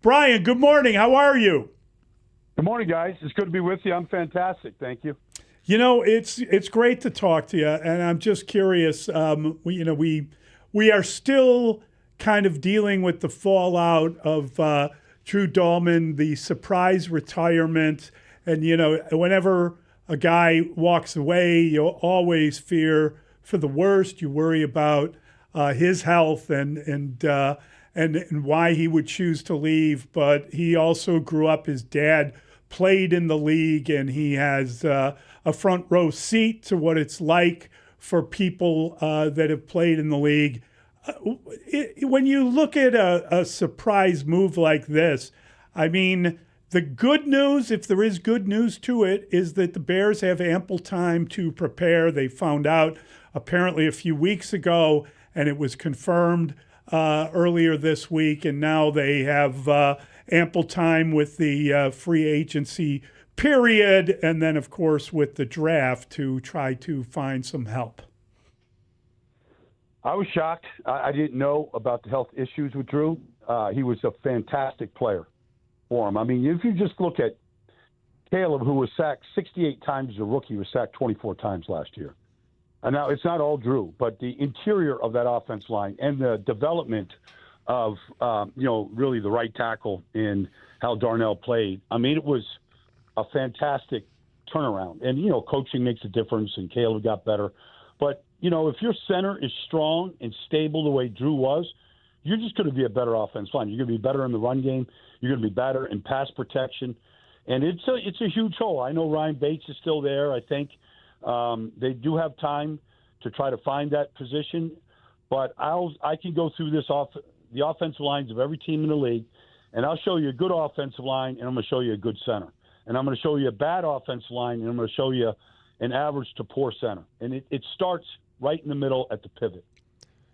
Brian, good morning. How are you? Good morning, guys. It's good to be with you. I'm fantastic. Thank you. You know, it's great to talk to you, and I'm just curious. We are still kind of dealing with the fallout of Drew Dalman, the surprise retirement, and whenever a guy walks away, you always fear for the worst. You worry about his health and why he would choose to leave. But he also grew up. His dad played in the league, and he has a front row seat to what it's like for people that have played in the league. When you look at a surprise move like this, I mean, the good news, if there is good news to it, is that the Bears have ample time to prepare. They found out apparently a few weeks ago, and it was confirmed earlier this week, and now they have ample time with the free agency period, and then, of course, with the draft to try to find some help. I was shocked. I didn't know about the health issues with Drew. He was a fantastic player for him. I mean, if you just look at Caleb, who was sacked 68 times as a rookie, was sacked 24 times last year. And now it's not all Drew, but the interior of that offense line and the development of, really the right tackle in how Darnell played. I mean, it was a fantastic turnaround. And, coaching makes a difference, and Caleb got better. But, if your center is strong and stable the way Drew was, you're just going to be a better offense line. You're going to be better in the run game. You're going to be better in pass protection. And it's a huge hole. I know Ryan Bates is still there. I think they do have time to try to find that position. But I can go through the offensive lines of every team in the league, and I'll show you a good offensive line, and I'm going to show you a good center. And I'm going to show you a bad offensive line, and I'm going to show you an average to poor center. And it starts right in the middle at the pivot.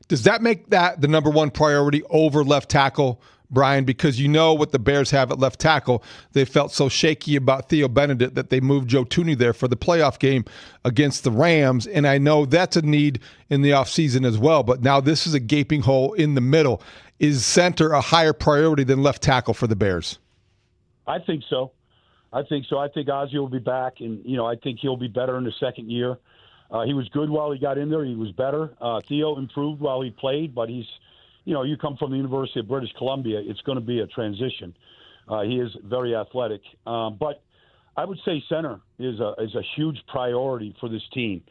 Does that make that the number one priority over left tackle, Brian? Because what the Bears have at left tackle. They felt so shaky about Theo Benedict that they moved Joe Tooney there for the playoff game against the Rams. And I know that's a need in the offseason as well. But now this is a gaping hole in the middle. Is center a higher priority than left tackle for the Bears? I think so. I think Ozzie will be back, and, I think he'll be better in the second year. He was good while he got in there. He was better. Theo improved while he played, but he's, you come from the University of British Columbia, it's going to be a transition. He is very athletic. But I would say center is a huge priority for this team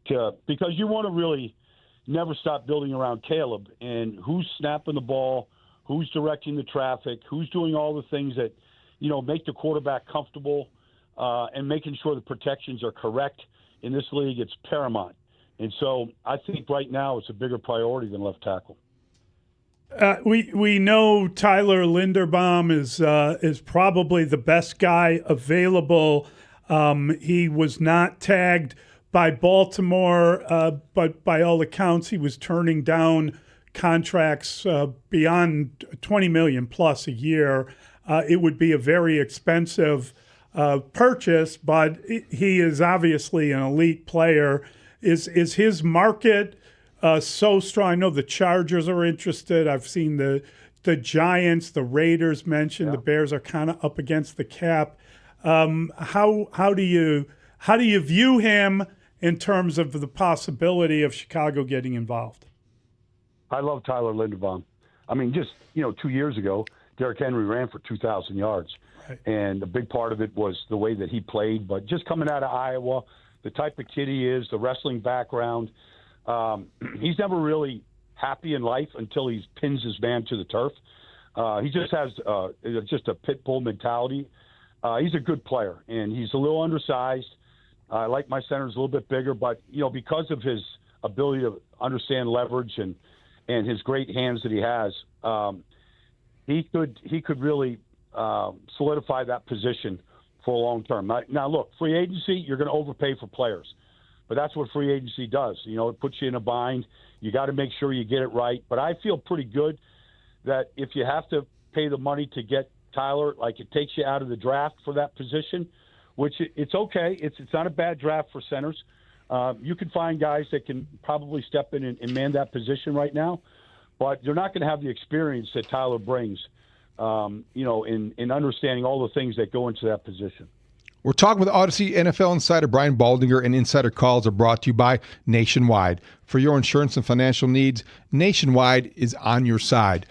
because you want to really never stop building around Caleb and who's snapping the ball, who's directing the traffic, who's doing all the things that, make the quarterback comfortable and making sure the protections are correct. In this league, it's paramount. And so I think right now it's a bigger priority than left tackle. We know Tyler Linderbaum is probably the best guy available. He was not tagged by Baltimore, but by all accounts, he was turning down contracts beyond $20 million plus a year. It would be a very expensive purchase, but he is obviously an elite player. Is his market so strong? I know the Chargers are interested. I've seen the Giants, the Raiders mentioned. Yeah. The Bears are kind of up against the cap. How do you view him in terms of the possibility of Chicago getting involved? I love Tyler Linderbaum. I mean, just 2 years ago, Derrick Henry ran for 2,000 yards. Right. And a big part of it was the way that he played. But just coming out of Iowa, the type of kid he is, the wrestling background, he's never really happy in life until he pins his man to the turf. He just has just a pit bull mentality. He's a good player, and he's a little undersized. I like my centers a little bit bigger, but because of his ability to understand leverage and his great hands that he has, he could really solidify that position for a long term. Now, look, free agency, you're going to overpay for players. But that's what free agency does. It puts you in a bind. You got to make sure you get it right. But I feel pretty good that if you have to pay the money to get Tyler, like it takes you out of the draft for that position, which it's okay. It's not a bad draft for centers. You can find guys that can probably step in and man that position right now. But they're not going to have the experience that Tyler brings in understanding all the things that go into that position. We're talking with Audacy NFL insider Brian Baldinger, and Insider Calls are brought to you by Nationwide. For your insurance and financial needs, Nationwide is on your side.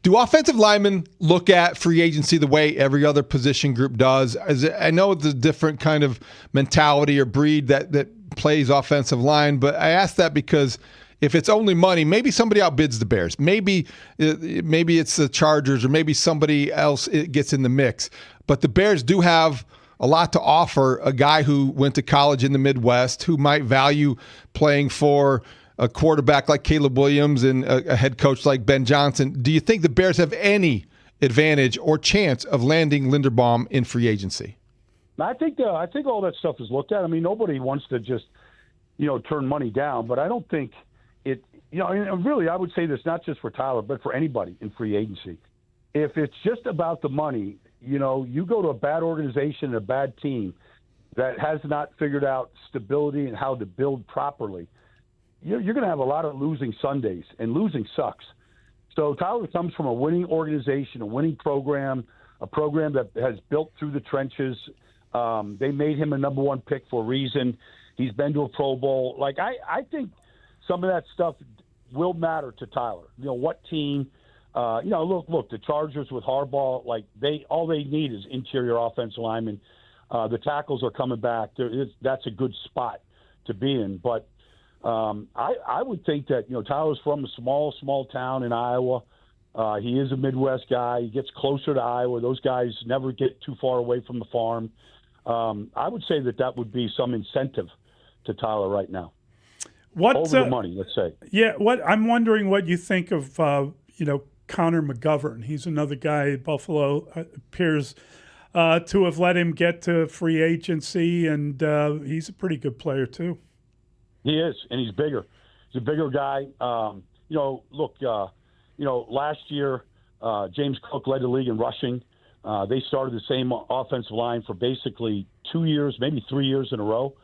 Do offensive linemen look at free agency the way every other position group does? I know it's a different kind of mentality or breed that plays offensive line, but I ask that because if it's only money, maybe somebody outbids the Bears. Maybe it's the Chargers, or maybe somebody else gets in the mix. But the Bears do have a lot to offer a guy who went to college in the Midwest, who might value playing for a quarterback like Caleb Williams and a head coach like Ben Johnson. Do you think the Bears have any advantage or chance of landing Linderbaum in free agency? I think all that stuff is looked at. I mean, nobody wants to just, turn money down, but I don't think it, and really I would say this not just for Tyler, but for anybody in free agency. If it's just about the money, you go to a bad organization and a bad team that has not figured out stability and how to build properly, you're going to have a lot of losing Sundays, and losing sucks. So Tyler comes from a winning organization, a winning program, a program that has built through the trenches. They made him a number one pick for a reason. He's been to a Pro Bowl. I think some of that stuff will matter to Tyler. What team? Look, the Chargers with Harbaugh, all they need is interior offensive linemen. The tackles are coming back. That's a good spot to be in. But I would think that, Tyler's from a small town in Iowa. He is a Midwest guy. He gets closer to Iowa. Those guys never get too far away from the farm. I would say that would be some incentive to Tyler right now. Over the money, let's say. Yeah, I'm wondering what you think of, Connor McGovern. He's another guy Buffalo appears to have let him get to free agency, and he's a pretty good player too. He is, and he's bigger. He's a bigger guy. Last year, James Cook led the league in rushing. They started the same offensive line for basically 2 years, maybe 3 years in a row.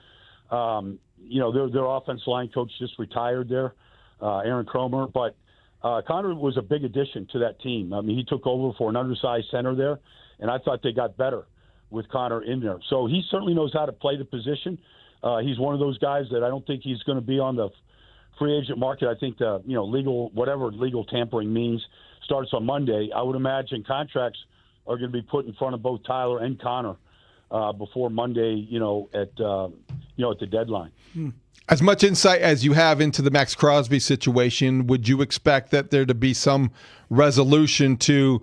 Their offensive line coach just retired there, Aaron Cromer, but Connor was a big addition to that team. I mean, he took over for an undersized center there, and I thought they got better with Connor in there. So he certainly knows how to play the position. He's one of those guys that I don't think he's going to be on the free agent market. I think whatever legal tampering means starts on Monday. I would imagine contracts are going to be put in front of both Tyler and Connor before Monday, at the deadline. As much insight as you have into the Maxx Crosby situation, would you expect that there to be some resolution to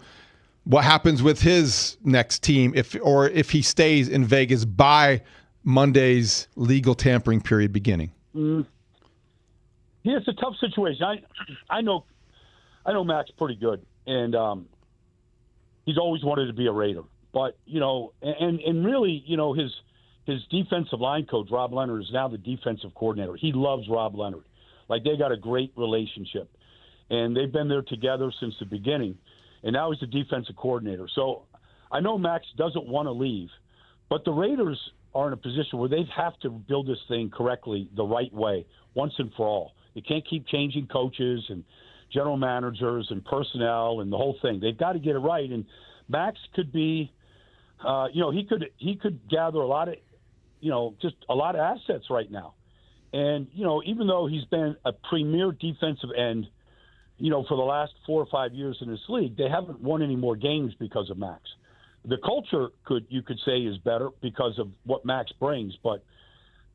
what happens with his next team if he stays in Vegas by Monday's legal tampering period beginning? Yeah, it's a tough situation. I know Max pretty good, and he's always wanted to be a Raider. But and really, his defensive line coach, Rob Leonard, is now the defensive coordinator. He loves Rob Leonard. They got a great relationship. And they've been there together since the beginning. And now he's the defensive coordinator. So I know Max doesn't want to leave. But the Raiders are in a position where they have to build this thing correctly the right way, once and for all. You can't keep changing coaches and general managers and personnel and the whole thing. They've got to get it right. And Max could be, he could gather a lot of just a lot of assets right now. And, even though he's been a premier defensive end, for the last 4 or 5 years in this league, they haven't won any more games because of Max. The culture you could say is better because of what Max brings, but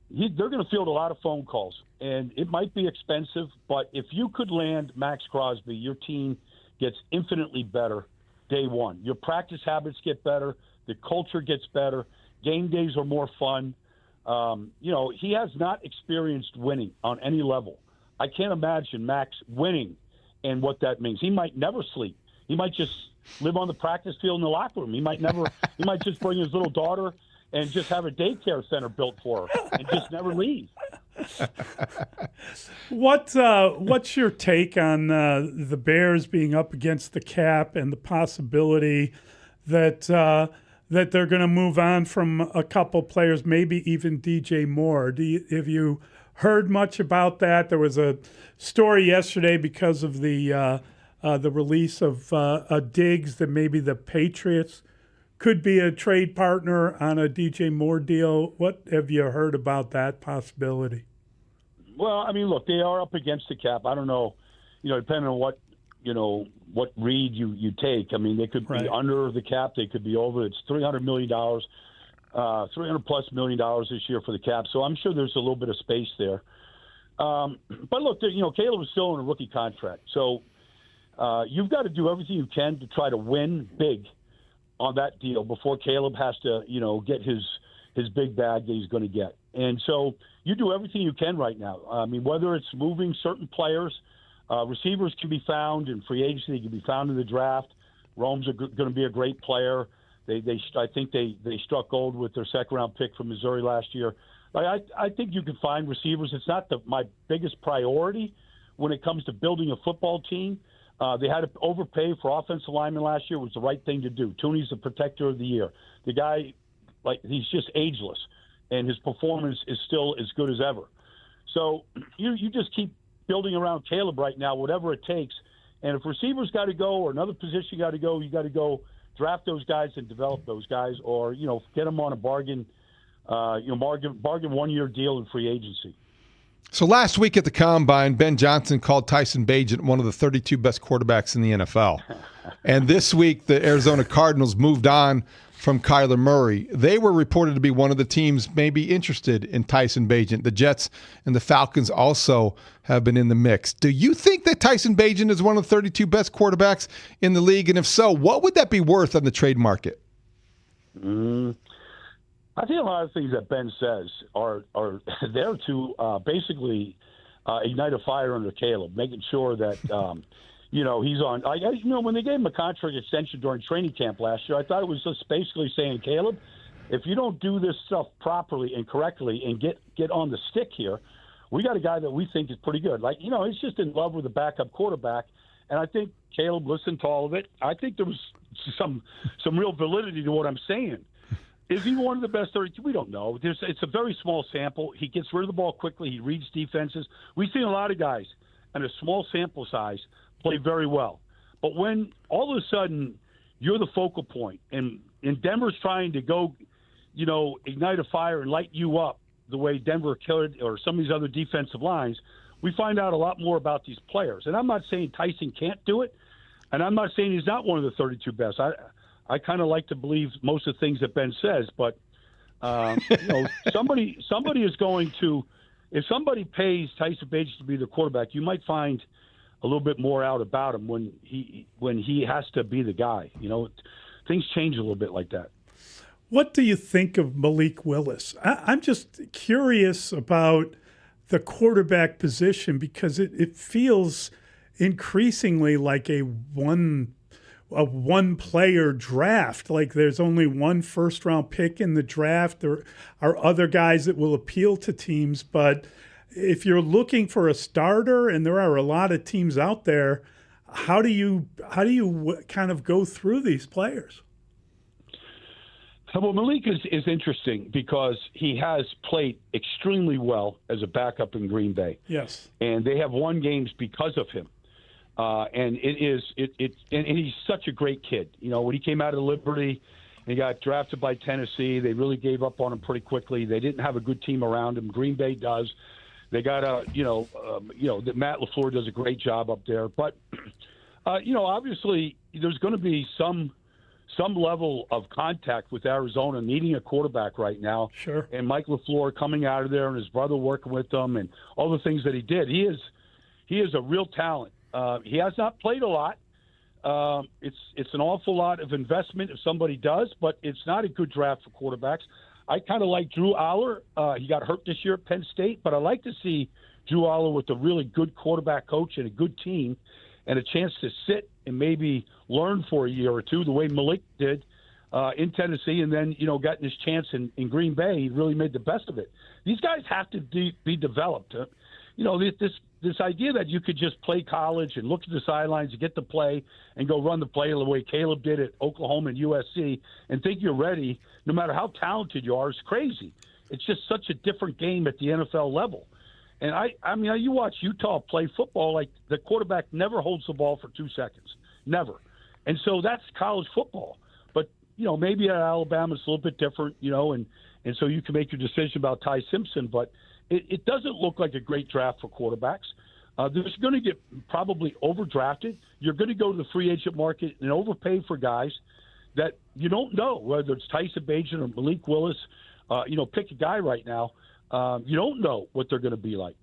they're going to field a lot of phone calls, and it might be expensive, but if you could land Maxx Crosby, your team gets infinitely better day one. Your practice habits get better. The culture gets better. Game days are more fun. He has not experienced winning on any level. I can't imagine Max winning and what that means. He might never sleep. He might just live on the practice field in the locker room. He might just bring his little daughter and just have a daycare center built for her and just never leave. What's your take on the Bears being up against the cap and the possibility that they're going to move on from a couple players, maybe even DJ Moore? Have you heard much about that? There was a story yesterday because of the the release of Diggs, that maybe the Patriots could be a trade partner on a DJ Moore deal. What have you heard about that possibility? Well, I mean, look, they are up against the cap. I don't know, depending on what read you take. I mean, they could be under the cap. They could be over. It's $300 million, $300+ million this year for the cap. So I'm sure there's a little bit of space there. But look, Caleb is still in a rookie contract. So you've got to do everything you can to try to win big on that deal before Caleb has to, get his big bag that he's going to get. And so you do everything you can right now. I mean, whether it's moving certain players, receivers can be found in free agency, can be found in the draft. Rome's going to be a great player. I think they struck gold with their second-round pick from Missouri last year. I think you can find receivers. It's not my biggest priority when it comes to building a football team. They had to overpay for offensive linemen last year. It was the right thing to do. Tooney's the protector of the year. The guy, he's just ageless, and his performance is still as good as ever. So you just keep building around Caleb right now, whatever it takes. And if receivers got to go or another position got to go, you got to go draft those guys and develop those guys, or get them on a bargain 1-year deal in free agency. So last week at the Combine, Ben Johnson called Tyson Bagent one of the 32 best quarterbacks in the NFL. And this week, the Arizona Cardinals moved on from Kyler Murray. They were reported to be one of the teams maybe interested in Tyson Bagent. The Jets and the Falcons also have been in the mix. Do you think that Tyson Bagent is one of the 32 best quarterbacks in the league? And if so, what would that be worth on the trade market? I think a lot of things that Ben says are there to basically ignite a fire under Caleb, making sure that he's on. When they gave him a contract extension during training camp last year, I thought it was just basically saying, Caleb, if you don't do this stuff properly and correctly and get on the stick here, we got a guy that we think is pretty good. He's just in love with a backup quarterback, and I think Caleb listened to all of it. I think there was some real validity to what I'm saying. Is he one of the best 32? We don't know. It's a very small sample. He gets rid of the ball quickly. He reads defenses. We've seen a lot of guys in a small sample size play very well. But when all of a sudden you're the focal point and Denver's trying to go, ignite a fire and light you up the way Denver could or some of these other defensive lines, we find out a lot more about these players. And I'm not saying Tyson can't do it, and I'm not saying he's not one of the 32 best. I kind of like to believe most of the things that Ben says, but somebody is going to. If somebody pays Tyson Bagent to be the quarterback, you might find a little bit more out about him when he has to be the guy. Things change a little bit like that. What do you think of Malik Willis? I'm just curious about the quarterback position because it feels increasingly like a one-player draft. Like there's only one first-round pick in the draft. There are other guys that will appeal to teams, but if you're looking for a starter, and there are a lot of teams out there, how do you kind of go through these players? Well, Malik is interesting because he has played extremely well as a backup in Green Bay. Yes, and they have won games because of him. And he's such a great kid. When he came out of Liberty, he got drafted by Tennessee. They really gave up on him pretty quickly. They didn't have a good team around him. Green Bay does. They got Matt LaFleur does a great job up there. But obviously there's going to be some level of contact with Arizona needing a quarterback right now. Sure. And Mike LaFleur coming out of there and his brother working with them and all the things that he did. He is a real talent. He has not played a lot. It's an awful lot of investment if somebody does, but it's not a good draft for quarterbacks. I kind of like Drew Aller. He got hurt this year at Penn State, but I like to see Drew Aller with a really good quarterback coach and a good team and a chance to sit and maybe learn for a year or two the way Malik did in Tennessee and then, gotten his chance in Green Bay. He really made the best of it. These guys have to be developed. This idea that you could just play college and look at the sidelines and get the play and go run the play the way Caleb did at Oklahoma and USC and think you're ready, no matter how talented you are, is crazy. It's just such a different game at the NFL level. And I mean, you watch Utah play football, like the quarterback never holds the ball for 2 seconds, never. And so that's college football. But, maybe at Alabama it's a little bit different, and so you can make your decision about Ty Simpson. But it doesn't look like a great draft for quarterbacks. There's going to get probably overdrafted. You're going to go to the free agent market and overpay for guys that you don't know, whether it's Tyson Bagent or Malik Willis. Pick a guy right now. You don't know what they're going to be like.